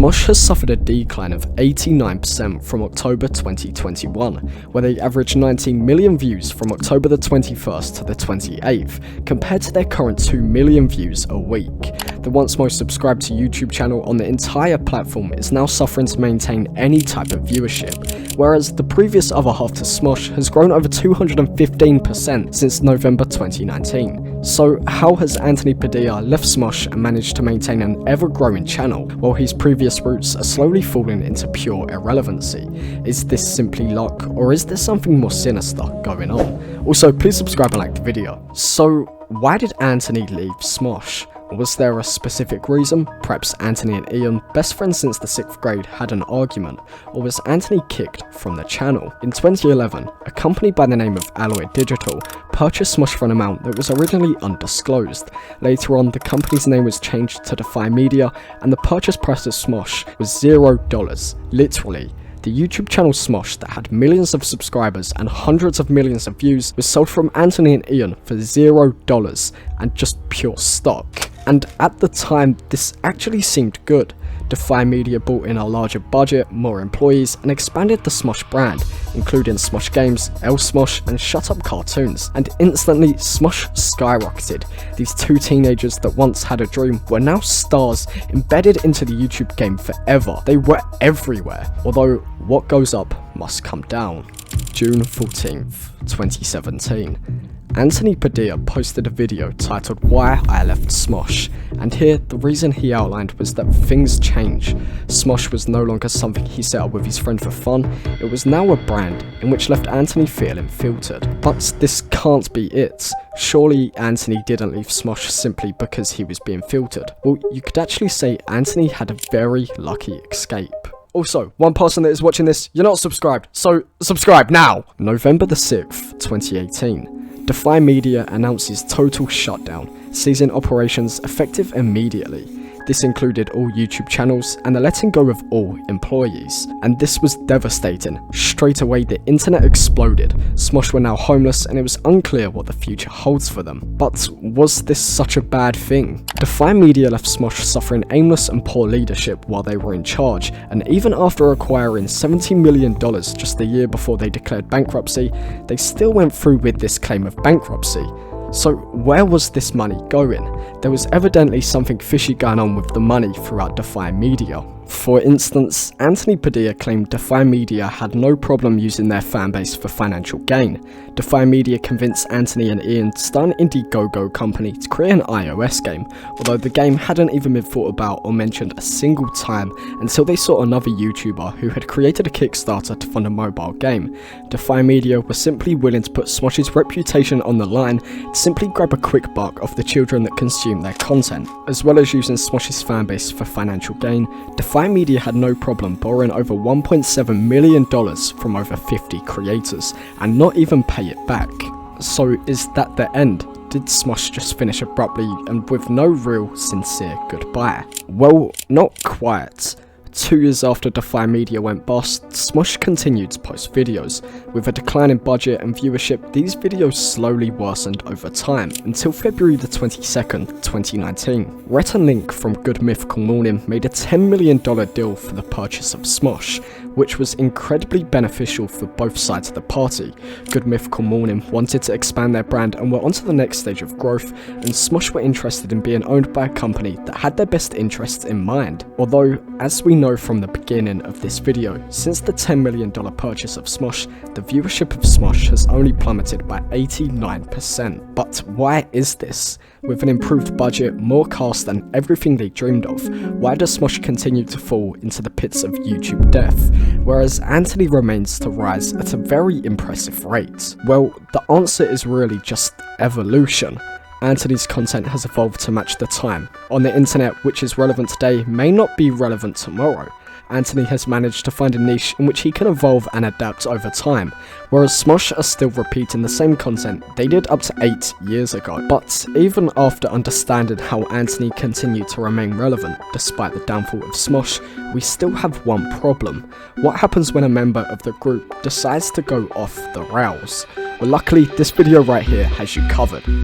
SMOSH has suffered a decline of 89% from October 2021, where they averaged 19 million views from October the 21st to the 28th, compared to their current 2 million views a week. The once most subscribed to YouTube channel on the entire platform is now suffering to maintain any type of viewership, whereas the previous other half to SMOSH has grown over 215% since November 2019. So how has Anthony Padilla left SMOSH and managed to maintain an ever-growing channel, while his previous roots are slowly falling into pure irrelevancy? Is this simply luck, or is there something more sinister going on? Also, please subscribe and like the video. So, why did Anthony leave SMOSH? Was there a specific reason? Perhaps Anthony and Ian, best friends since the 6th grade, had an argument, or was Anthony kicked from the channel? In 2011, a company by the name of Alloy Digital purchased SMOSH for an amount that was originally undisclosed. Later on, the company's name was changed to Defy Media, and the purchase price of SMOSH was $0. Literally. The YouTube channel SMOSH, that had millions of subscribers and hundreds of millions of views, was sold from Anthony and Ian for $0 and just pure stock. And at the time, this actually seemed good. Defy Media brought in a larger budget, more employees, and expanded the SMOSH brand, including SMOSH Games, SMOSH, and Shut Up Cartoons, and instantly SMOSH skyrocketed. These two teenagers that once had a dream were now stars embedded into the YouTube game forever. They were everywhere, although what goes up must come down. June 14th, 2017. Anthony Padilla posted a video titled "Why I Left SMOSH," and here the reason he outlined was that things change. SMOSH was no longer something he set up with his friend for fun, it was now a brand, in which left Anthony feeling filtered. But this can't be it. Surely Anthony didn't leave SMOSH simply because he was being filtered. Well, you could actually say Anthony had a very lucky escape. Also, one person that is watching this, you're not subscribed, so subscribe now! November the 6th, 2018. Defy Media announces total shutdown, ceasing operations effective immediately. This included all YouTube channels and the letting go of all employees. And this was devastating. Straight away the internet exploded. SMOSH were now homeless and it was unclear what the future holds for them. But was this such a bad thing? Defy Media left SMOSH suffering aimless and poor leadership while they were in charge, and even after acquiring $70 million just the year before they declared bankruptcy, they still went through with this claim of bankruptcy. So where was this money going? There was evidently something fishy going on with the money throughout Defy Media. For instance, Anthony Padilla claimed Defy Media had no problem using their fanbase for financial gain. Defy Media convinced Anthony and Ian to start an Indiegogo company to create an iOS game, although the game hadn't even been thought about or mentioned a single time until they saw another YouTuber who had created a Kickstarter to fund a mobile game. Defy Media were simply willing to put SMOSH's reputation on the line to simply grab a quick buck off the children that consume their content. As well as using SMOSH's fanbase for financial gain, Defy Media had no problem borrowing over $1.7 million from over 50 creators, and not even pay it back. So is that the end? Did SMOSH just finish abruptly and with no real sincere goodbye? Well, not quite. 2 years after Defy Media went bust, SMOSH continued to post videos. With a decline in budget and viewership, these videos slowly worsened over time, until February the 22nd, 2019. Rhett and Link from Good Mythical Morning made a $10 million deal for the purchase of SMOSH, which was incredibly beneficial for both sides of the party. Good Mythical Morning wanted to expand their brand and were onto the next stage of growth, and SMOSH were interested in being owned by a company that had their best interests in mind. Although, as we know from the beginning of this video, since the $10 million purchase of SMOSH, the viewership of SMOSH has only plummeted by 89%. But why is this? With an improved budget, more cast and everything they dreamed of, why does SMOSH continue to fall into the pits of YouTube death, whereas Anthony remains to rise at a very impressive rate? Well, the answer is really just evolution. Anthony's content has evolved to match the time. On the internet, which is relevant today may not be relevant tomorrow. Anthony has managed to find a niche in which he can evolve and adapt over time, whereas SMOSH are still repeating the same content they did up to 8 years ago. But even after understanding how Anthony continued to remain relevant despite the downfall of SMOSH, we still have one problem. What happens when a member of the group decides to go off the rails? Well, luckily this video right here has you covered.